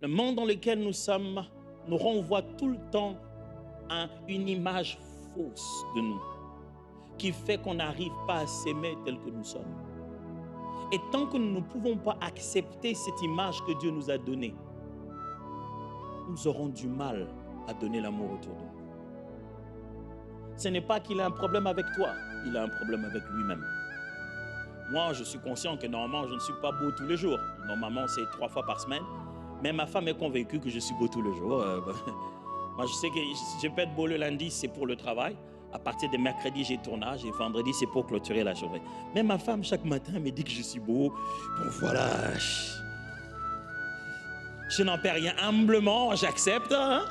Le monde dans lequel nous sommes nous renvoie tout le temps à une image fausse de nous, qui fait qu'on n'arrive pas à s'aimer tel que nous sommes. Et tant que nous ne pouvons pas accepter cette image que Dieu nous a donnée, nous aurons du mal à donner l'amour autour de nous. Ce n'est pas qu'il a un problème avec toi, il a un problème avec lui-même. Moi, je suis conscient que normalement, je ne suis pas beau tous les jours. Normalement, c'est 3 fois par semaine. Mais ma femme est convaincue que je suis beau tous les jours. Moi, je sais que je peux être beau le lundi, c'est pour le travail. À partir de mercredi, j'ai tournage et vendredi, c'est pour clôturer la journée. Mais ma femme, chaque matin, me dit que je suis beau. Bon, voilà. Je n'en perds rien. Humblement, j'accepte. Hein?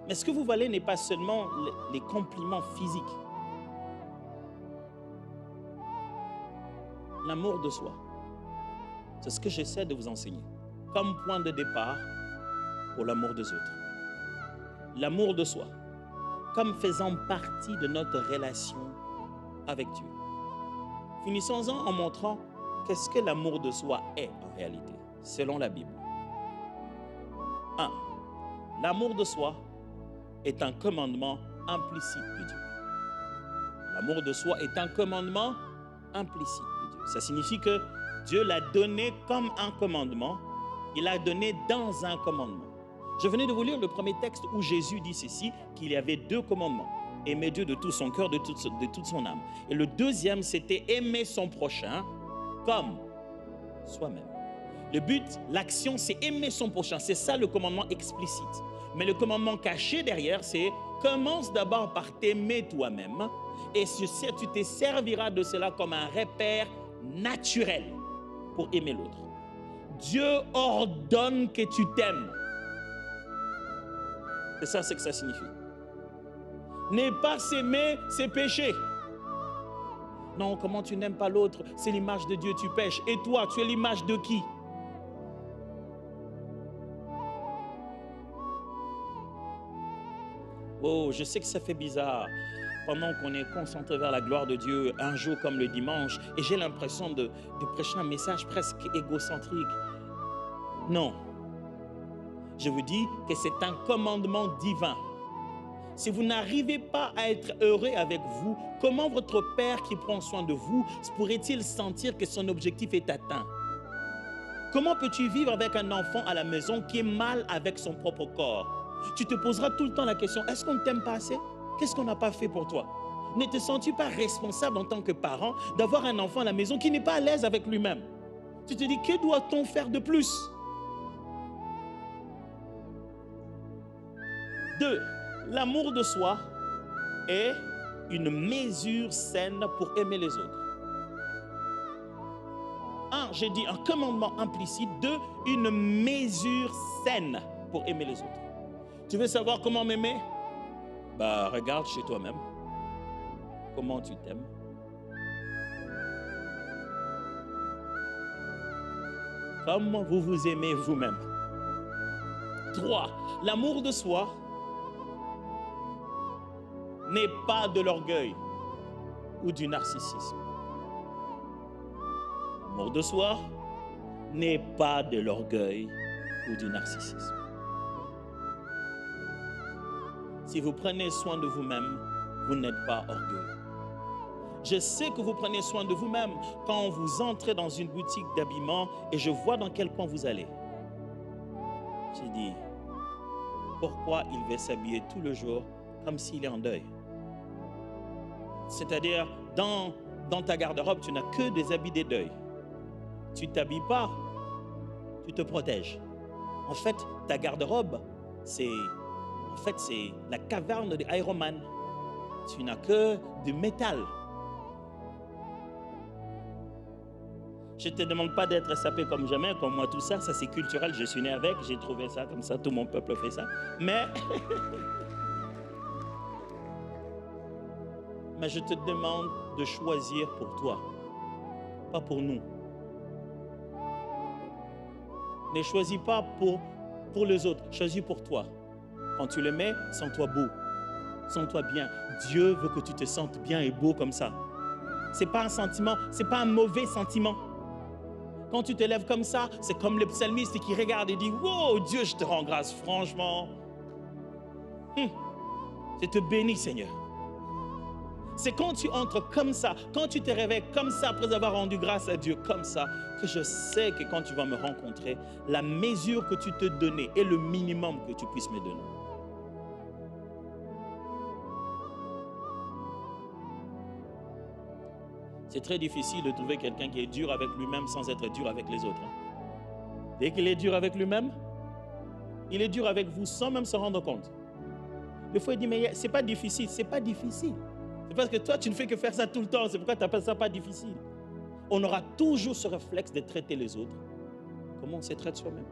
Mais ce que vous valez n'est pas seulement les compliments physiques. L'amour de soi. C'est ce que j'essaie de vous enseigner. Comme point de départ pour l'amour des autres. L'amour de soi. Comme faisant partie de notre relation avec Dieu. Finissons-en en montrant qu'est-ce que l'amour de soi est en réalité, selon la Bible. 1. L'amour de soi est un commandement implicite de Dieu. L'amour de soi est un commandement implicite de Dieu. Ça signifie que Dieu l'a donné comme un commandement. Il l'a donné dans un commandement. Je venais de vous lire le premier texte où Jésus dit ceci, qu'il y avait 2 commandements. Aimer Dieu de tout son cœur, de toute son âme. Et le deuxième, c'était aimer son prochain comme soi-même. Le but, l'action, c'est aimer son prochain. C'est ça le commandement explicite. Mais le commandement caché derrière, c'est commence d'abord par t'aimer toi-même. Et tu te serviras de cela comme un repère naturel pour aimer l'autre. Dieu ordonne que tu t'aimes. C'est ça ce que ça signifie. Ne pas s'aimer, c'est pécher. Non, comment tu n'aimes pas l'autre? C'est l'image de Dieu, tu pêches. Et toi, tu es l'image de qui? Oh, je sais que ça fait bizarre. Pendant qu'on est concentré vers la gloire de Dieu, un jour comme le dimanche, et j'ai l'impression de prêcher un message presque égocentrique. Non. Je vous dis que c'est un commandement divin. Si vous n'arrivez pas à être heureux avec vous, comment votre Père qui prend soin de vous pourrait-il sentir que son objectif est atteint? Comment peux-tu vivre avec un enfant à la maison qui est mal avec son propre corps? Tu te poseras tout le temps la question, est-ce qu'on ne t'aime pas assez? Qu'est-ce qu'on n'a pas fait pour toi? Ne te sens-tu pas responsable en tant que parent d'avoir un enfant à la maison qui n'est pas à l'aise avec lui-même? Tu te dis, que doit-on faire de plus? 2. L'amour de soi est une mesure saine pour aimer les autres. 1, j'ai dit un commandement implicite. 2, une mesure saine pour aimer les autres. Tu veux savoir comment m'aimer? Regarde chez toi-même. Comment tu t'aimes? Comme vous vous aimez vous-même. 3, l'amour de soi n'est pas de l'orgueil ou du narcissisme. L'amour de soi n'est pas de l'orgueil ou du narcissisme. Si vous prenez soin de vous-même, vous n'êtes pas orgueilleux. Je sais que vous prenez soin de vous-même quand vous entrez dans une boutique d'habillement et je vois dans quel coin vous allez. J'ai dit, pourquoi il va s'habiller tout le jour comme s'il est en deuil? C'est-à-dire, dans ta garde-robe, tu n'as que des habits de deuil. Tu ne t'habilles pas, tu te protèges. En fait, ta garde-robe, c'est la caverne de Iron Man. Tu n'as que du métal. Je ne te demande pas d'être sapé comme jamais, comme moi, tout ça, c'est culturel, je suis né avec, j'ai trouvé ça comme ça, tout mon peuple fait ça. Mais je te demande de choisir pour toi, pas pour nous. Ne choisis pas pour les autres, choisis pour toi. Quand tu le mets, sens-toi beau, sens-toi bien. Dieu veut que tu te sentes bien et beau comme ça. Ce n'est pas un sentiment, ce n'est pas un mauvais sentiment. Quand tu te lèves comme ça, c'est comme le psalmiste qui regarde et dit « Wow, Dieu, je te rends grâce, franchement. Je te bénis, Seigneur. » C'est quand tu entres comme ça, quand tu te réveilles comme ça, après avoir rendu grâce à Dieu comme ça, que je sais que quand tu vas me rencontrer, la mesure que tu te donnais est le minimum que tu puisses me donner. C'est très difficile de trouver quelqu'un qui est dur avec lui-même sans être dur avec les autres. Dès qu'il est dur avec lui-même, il est dur avec vous sans même se rendre compte. Des fois, il dit, mais c'est pas difficile. C'est pas difficile. C'est parce que toi, tu ne fais que faire ça tout le temps. C'est pourquoi tu appelles ça pas difficile. On aura toujours ce réflexe de traiter les autres comme on se traite soi-même.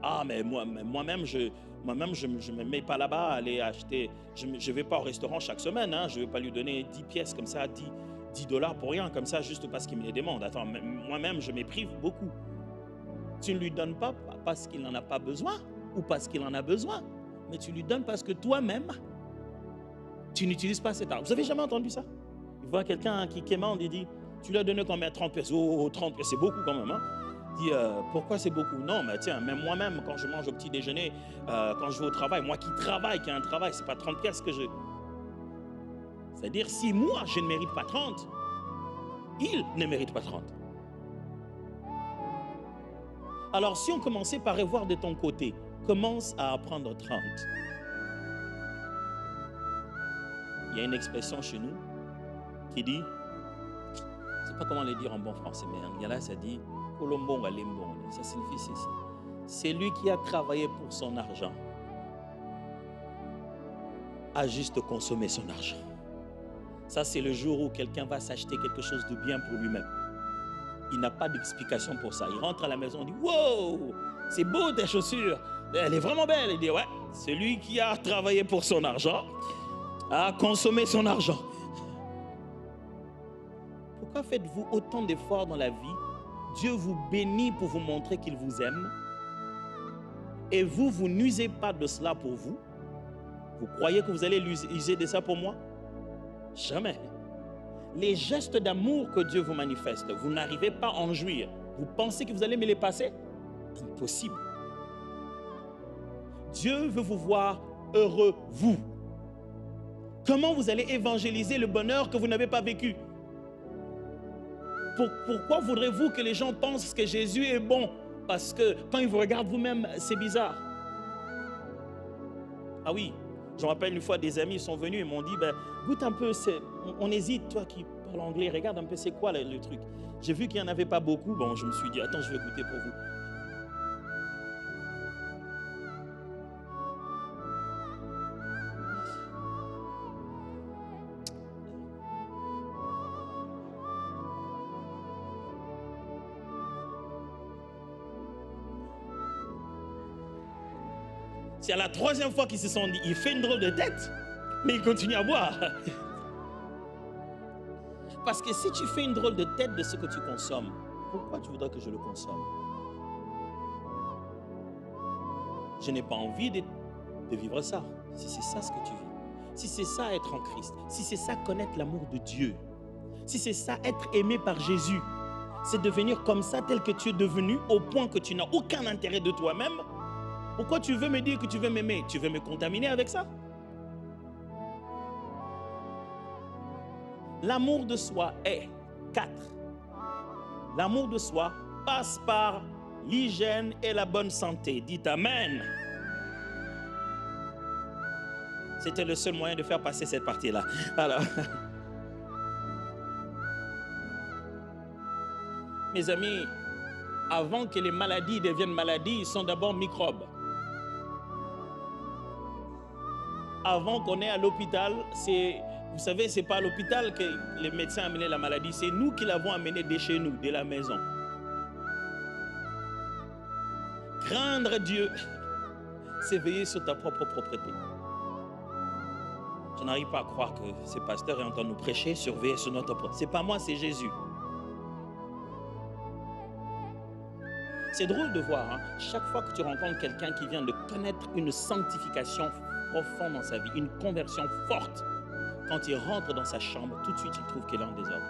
Ah, mais moi-même, je ne me mets pas là-bas à aller acheter. Je ne vais pas au restaurant chaque semaine. Hein. Je ne vais pas lui donner 10 pièces comme ça, 10 dollars pour rien, comme ça, juste parce qu'il me les demande. Attends, moi-même, je me prive beaucoup. Tu ne lui donnes pas parce qu'il n'en a pas besoin ou parce qu'il en a besoin, mais tu lui donnes parce que toi-même, tu n'utilises pas cet argent. Vous avez jamais entendu ça? Il voit quelqu'un qui quémande et dit, tu lui as donné combien? 30 pièces. Oh, 30 pièces, c'est beaucoup quand même. Hein? Il dit, pourquoi c'est beaucoup? Non, mais tiens, même moi-même, quand je mange au petit déjeuner, quand je vais au travail, moi qui travaille, qui a un travail, c'est pas 30 pièces que je... C'est-à-dire, si moi, je ne mérite pas 30, il ne mérite pas 30. Alors, si on commençait par revoir de ton côté, commence à apprendre 30. Il y a une expression chez nous qui dit, je ne sais pas comment le dire en bon français, mais en Lingala, ça dit, ça signifie ceci. C'est lui qui a travaillé pour son argent, a juste consommé son argent. Ça, c'est le jour où quelqu'un va s'acheter quelque chose de bien pour lui-même. Il n'a pas d'explication pour ça. Il rentre à la maison, il dit « Wow, c'est beau tes chaussures, elle est vraiment belle. » Il dit « Ouais, c'est lui qui a travaillé pour son argent, a consommé son argent. » Pourquoi faites-vous autant d'efforts dans la vie? Dieu vous bénit pour vous montrer qu'il vous aime. Et vous n'usez pas de cela pour vous. Vous croyez que vous allez user de ça pour moi? Jamais. Les gestes d'amour que Dieu vous manifeste, vous n'arrivez pas à en jouir. Vous pensez que vous allez me les passer? Impossible. Dieu veut vous voir heureux, vous. Comment vous allez évangéliser le bonheur que vous n'avez pas vécu? Pourquoi voudrez-vous que les gens pensent que Jésus est bon? Parce que quand ils vous regardent vous-même, c'est bizarre. Ah oui, je me rappelle une fois, des amis sont venus et m'ont dit, ben, goûte un peu, on hésite, toi qui parles anglais, regarde un peu c'est quoi le truc. J'ai vu qu'il n'y en avait pas beaucoup, bon, je me suis dit, attends, je vais goûter pour vous. C'est à la troisième fois qu'ils se sont dit, il fait une drôle de tête, mais il continue à boire. Parce que si tu fais une drôle de tête de ce que tu consommes, pourquoi tu voudrais que je le consomme? Je n'ai pas envie de vivre ça. Si c'est ça ce que tu vis, si c'est ça être en Christ, si c'est ça connaître l'amour de Dieu, si c'est ça être aimé par Jésus, c'est devenir comme ça tel que tu es devenu au point que tu n'as aucun intérêt de toi-même. Pourquoi tu veux me dire que tu veux m'aimer? Tu veux me contaminer avec ça? L'amour de soi est 4. L'amour de soi passe par l'hygiène et la bonne santé. Dites Amen. C'était le seul moyen de faire passer cette partie-là. Alors, mes amis, avant que les maladies deviennent maladies, ils sont d'abord microbes. Avant qu'on est à l'hôpital, vous savez, ce n'est pas à l'hôpital que les médecins amenaient la maladie, c'est nous qui l'avons amenée de chez nous, de la maison. Craindre Dieu, c'est veiller sur ta propre propreté. Je n'arrive pas à croire que ces pasteurs entendent nous prêcher, surveiller sur notre propre. Ce n'est pas moi, c'est Jésus. C'est drôle de voir, hein, chaque fois que tu rencontres quelqu'un qui vient de connaître une sanctification profonde dans sa vie, une conversion forte, quand il rentre dans sa chambre, tout de suite il trouve qu'elle est en désordre.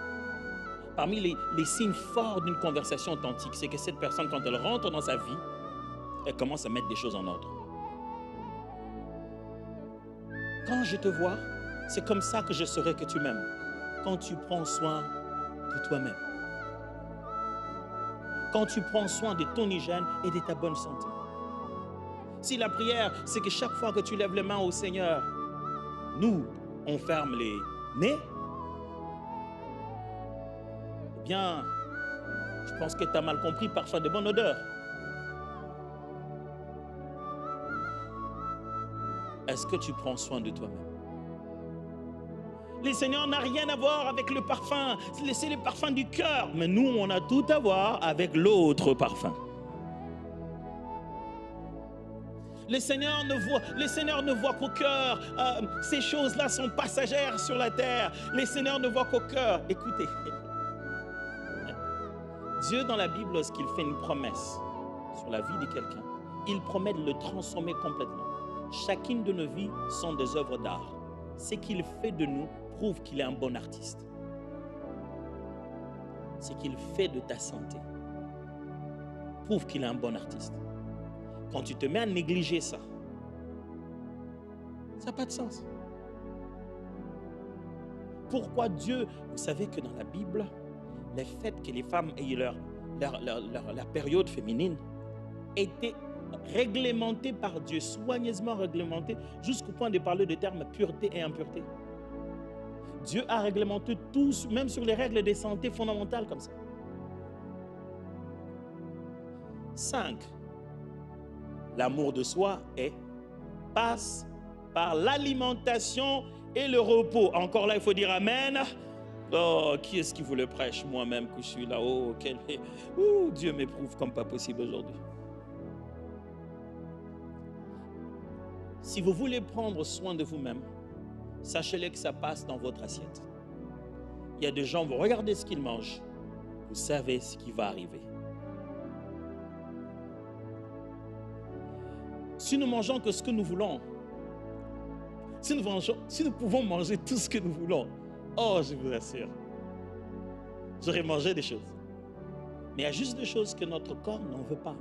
parmi les signes forts d'une conversation authentique, c'est que cette personne, quand elle rentre dans sa vie, elle commence à mettre des choses en ordre. Quand je te vois, c'est comme ça que je saurai que tu m'aimes. Quand tu prends soin de toi-même. Quand tu prends soin de ton hygiène et de ta bonne santé. Si la prière, c'est que chaque fois que tu lèves les mains au Seigneur, nous, on ferme les nez, eh bien, je pense que tu as mal compris parfois de bonne odeur. Est-ce que tu prends soin de toi-même? Le Seigneur n'a rien à voir avec le parfum, c'est le parfum du cœur. Mais nous, on a tout à voir avec l'autre parfum. Le Seigneur ne voit qu'au cœur. Ces choses-là sont passagères sur la terre. Le Seigneur ne voit qu'au cœur. Écoutez, Dieu dans la Bible, lorsqu'il fait une promesse sur la vie de quelqu'un, il promet de le transformer complètement. Chacune de nos vies sont des œuvres d'art. Ce qu'il fait de nous prouve qu'il est un bon artiste. Ce qu'il fait de ta santé prouve qu'il est un bon artiste. Quand tu te mets à négliger ça, ça n'a pas de sens. Pourquoi Dieu, vous savez que dans la Bible, le fait que les femmes aient leur période féminine était réglementé par Dieu, soigneusement réglementé, jusqu'au point de parler de termes pureté et impureté. Dieu a réglementé tout, même sur les règles de santé fondamentales comme ça. 5. L'amour de soi passe par l'alimentation et le repos. Encore là, il faut dire Amen. Oh, qui est-ce qui vous le prêche? Moi-même que je suis là. Oh, Dieu m'éprouve comme pas possible aujourd'hui. Si vous voulez prendre soin de vous-même, sachez-le que ça passe dans votre assiette. Il y a des gens, vous regardez ce qu'ils mangent, vous savez ce qui va arriver. Si nous mangeons que ce que nous voulons, si nous pouvons manger tout ce que nous voulons, oh, je vous assure, j'aurais mangé des choses. Mais il y a juste des choses que notre corps n'en veut pas.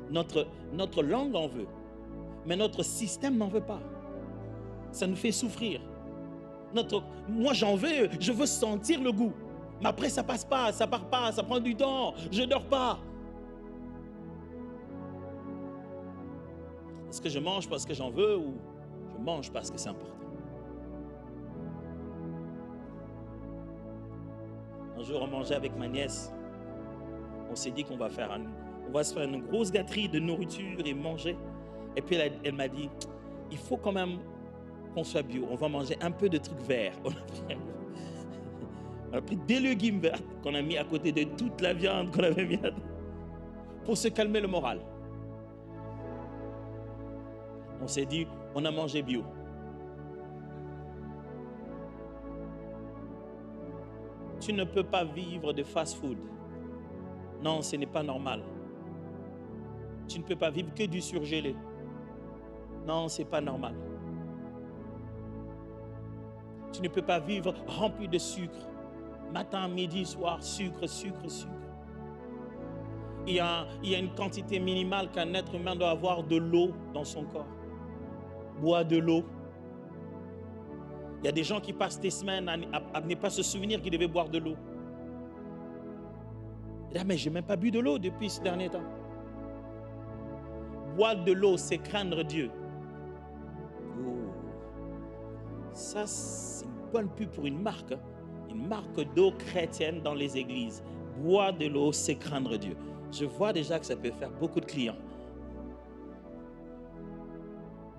Notre langue en veut. Mais notre système n'en veut pas. Ça nous fait souffrir. Moi, j'en veux, je veux sentir le goût. Mais après, ça passe pas, ça part pas, ça prend du temps, je ne dors pas. Est-ce que je mange parce que j'en veux ou je mange parce que c'est important? Un jour, on mangeait avec ma nièce. On s'est dit qu'on va se faire une grosse gâterie de nourriture et manger. Et puis elle m'a dit, il faut quand même qu'on soit bio. On va manger un peu de trucs verts. On a pris des légumes verts qu'on a mis à côté de toute la viande qu'on avait mis pour se calmer le moral. On s'est dit, on a mangé bio. Tu ne peux pas vivre de fast-food. Non, ce n'est pas normal. Tu ne peux pas vivre que du surgelé. Non, ce n'est pas normal. Tu ne peux pas vivre rempli de sucre. Matin, midi, soir, sucre, sucre, sucre. Il y a une quantité minimale qu'un être humain doit avoir de l'eau dans son corps. Bois de l'eau. Il y a des gens qui passent des semaines à ne pas se souvenir qu'ils devaient boire de l'eau. Mais je n'ai même pas bu de l'eau depuis ce dernier temps. Boire de l'eau, c'est craindre Dieu. Oh. Ça, c'est une bonne pub pour une marque. Une marque d'eau chrétienne dans les églises. Boire de l'eau, c'est craindre Dieu. Je vois déjà que ça peut faire beaucoup de clients.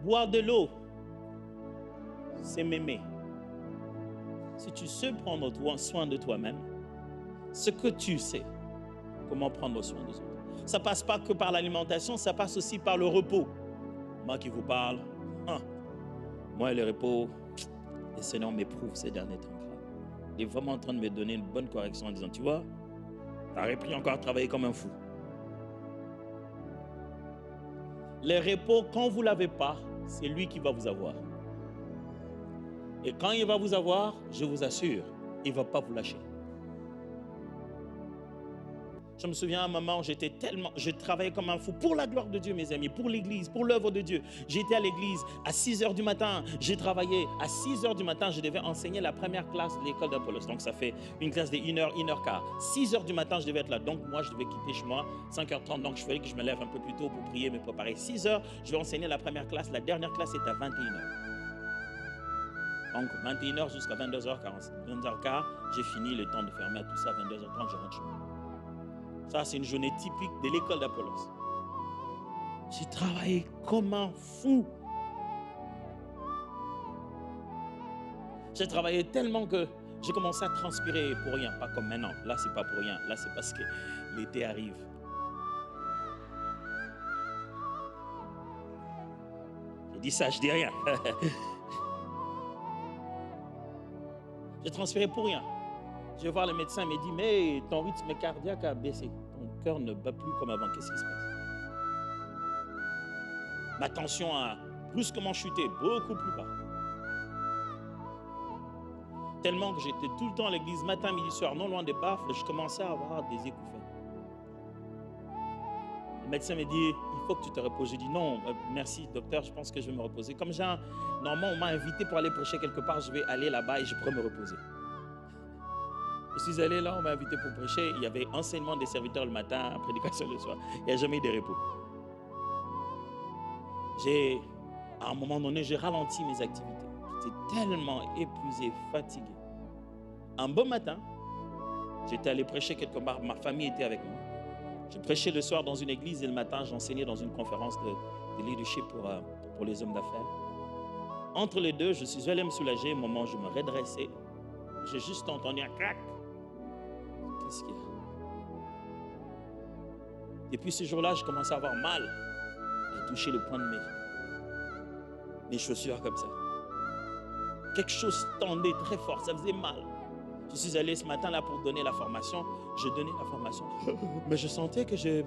Boire de l'eau, c'est m'aimer. Si tu sais prendre soin de toi-même, ce que tu sais, comment prendre soin des autres. Ça ne passe pas que par l'alimentation, ça passe aussi par le repos. Moi qui vous parle, moi le repos, le Seigneur m'éprouve ces derniers temps. Il est vraiment en train de me donner une bonne correction en disant, tu vois, tu as repris encore à travailler comme un fou. Le repos, quand vous ne l'avez pas, c'est lui qui va vous avoir. Et quand il va vous avoir, je vous assure, il ne va pas vous lâcher. Je me souviens à un moment, je travaillais comme un fou pour la gloire de Dieu, mes amis, pour l'église, pour l'œuvre de Dieu. J'étais à l'église à 6 heures du matin. J'ai travaillé à 6 heures du matin. Je devais enseigner la première classe de l'école d'Apollos. Donc, ça fait une classe de 1 heure, 1 heure quart. 6 heures du matin, je devais être là. Donc, moi, je devais quitter chez moi 5h30. Donc, je fallait que je me lève un peu plus tôt pour prier, me préparer. 6 heures, je vais enseigner la première classe. La dernière classe est à 21h. Donc, 21h jusqu'à 22h40. 22h15, j'ai fini le temps de fermer à tout ça. 22h30, je rentre chez moi. Ça, c'est une journée typique de l'école d'Apollos. J'ai travaillé comme un fou. J'ai travaillé tellement que j'ai commencé à transpirer pour rien. Pas comme maintenant. Là, c'est pas pour rien. Là, c'est parce que l'été arrive. J'ai dit ça, je dis rien. J'ai transpiré pour rien. Je vais voir le médecin, il me dit, mais ton rythme cardiaque a baissé. Ton cœur ne bat plus comme avant. Qu'est-ce qui se passe? Ma tension a brusquement chuté, beaucoup plus bas. Tellement que j'étais tout le temps à l'église, matin, midi, soir, non loin des baffles, je commençais à avoir des écouphènes. Le médecin me dit, il faut que tu te reposes. J'ai dit, non, merci docteur, je pense que je vais me reposer. Comme normalement, on m'a invité pour aller prêcher quelque part, je vais aller là-bas et je pourrais me reposer. Je suis allé là, on m'a invité pour prêcher. Il y avait enseignement des serviteurs le matin, prédication le soir. Il n'y a jamais eu de repos. À un moment donné, j'ai ralenti mes activités. J'étais tellement épuisé, fatigué. Un beau matin, j'étais allé prêcher quelque part. Ma famille était avec moi. Je prêchais le soir dans une église et le matin, j'enseignais dans une conférence de leadership pour les hommes d'affaires. Entre les deux, je suis allé me soulager. Au moment où je me redressais, j'ai juste entendu un crac. Qu'est-ce qu'il y a? Depuis ce jour-là, je commençais à avoir mal à toucher le point de mes chaussures comme ça. Quelque chose tendait très fort, ça faisait mal. Je suis allé ce matin-là pour donner la formation. Je donnais la formation, mais je sentais que j'ai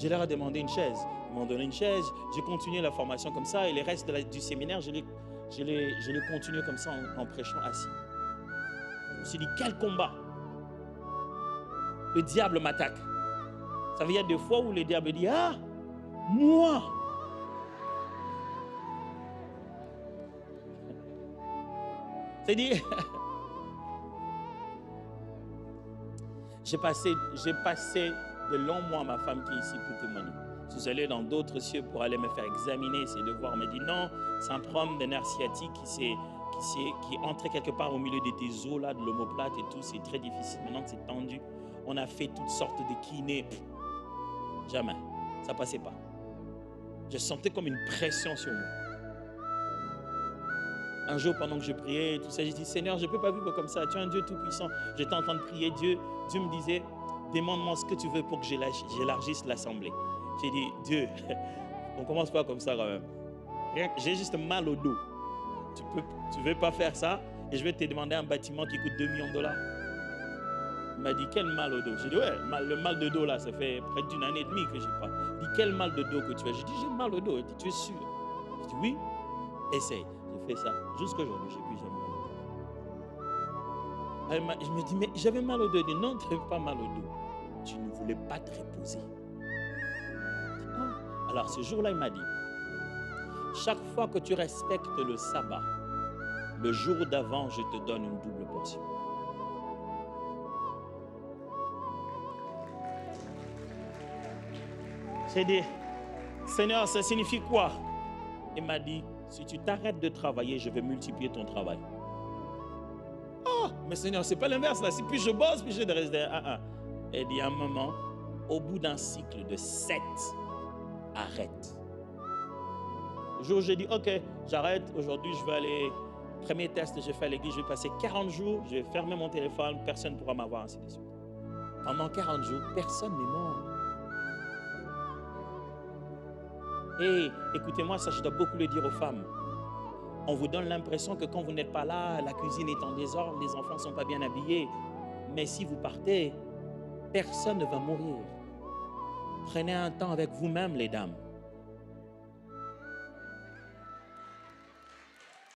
l'air à demander une chaise. Ils m'ont donné une chaise, j'ai continué la formation comme ça et les restes du séminaire, je l'ai continué comme ça en prêchant assis. Je me suis dit, quel combat! Le diable m'attaque. Ça veut dire des fois où le diable dit, ah, moi! C'est-à-dire, j'ai passé de longs mois, ma femme qui est ici pour témoigner. Je suis allé dans d'autres cieux pour aller me faire examiner, essayer de voir. On me dit non, c'est un problème de nerf sciatique qui est entré quelque part au milieu de tes os, là, de l'omoplate et tout. C'est très difficile. Maintenant que c'est tendu, on a fait toutes sortes de kinés. Jamais. Ça ne passait pas. Je sentais comme une pression sur moi. Un jour, pendant que je priais, tout ça, j'ai dit, Seigneur, je ne peux pas vivre comme ça. Tu es un Dieu tout-puissant. J'étais en train de prier Dieu. Dieu me disait, demande-moi ce que tu veux pour que j'élargisse l'assemblée. J'ai dit, Dieu, on ne commence pas comme ça quand même. J'ai juste mal au dos. Tu ne veux pas faire ça et je vais te demander un bâtiment qui coûte 2 millions de dollars. Il m'a dit, quel mal au dos? J'ai dit, ouais, le mal de dos là, ça fait près d'une année et demie que je n'ai pas. Il dit, quel mal de dos que tu as? J'ai dit, j'ai mal au dos. Il dit, tu es sûr? J'ai dit, oui, essaye. J'ai fait ça. Jusqu'à aujourd'hui, je n'ai plus jamais mal au dos. Je me dis, mais j'avais mal au dos. Il dit, non, tu n'avais pas mal au dos. Tu ne voulais pas te reposer. Alors ce jour-là, il m'a dit, chaque fois que tu respectes le sabbat, le jour d'avant, je te donne une double portion. J'ai dit, Seigneur, ça signifie quoi? Il m'a dit, si tu t'arrêtes de travailler, je vais multiplier ton travail. Oh, mais Seigneur, c'est pas l'inverse là. Si plus je bosse, plus j'ai de rester. Il dit, à un moment, au bout d'un cycle de 7, arrête. Le jour où j'ai dit, ok, j'arrête. Aujourd'hui, je vais aller. Premier test que j'ai fait à l'église, je vais passer 40 jours, je vais fermer mon téléphone, personne ne pourra m'avoir, ainsi de suite. Pendant 40 jours, personne n'est mort. Et écoutez-moi, ça, je dois beaucoup le dire aux femmes. On vous donne l'impression que quand vous n'êtes pas là, la cuisine est en désordre, les enfants ne sont pas bien habillés. Mais si vous partez, personne ne va mourir. Prenez un temps avec vous-même, les dames.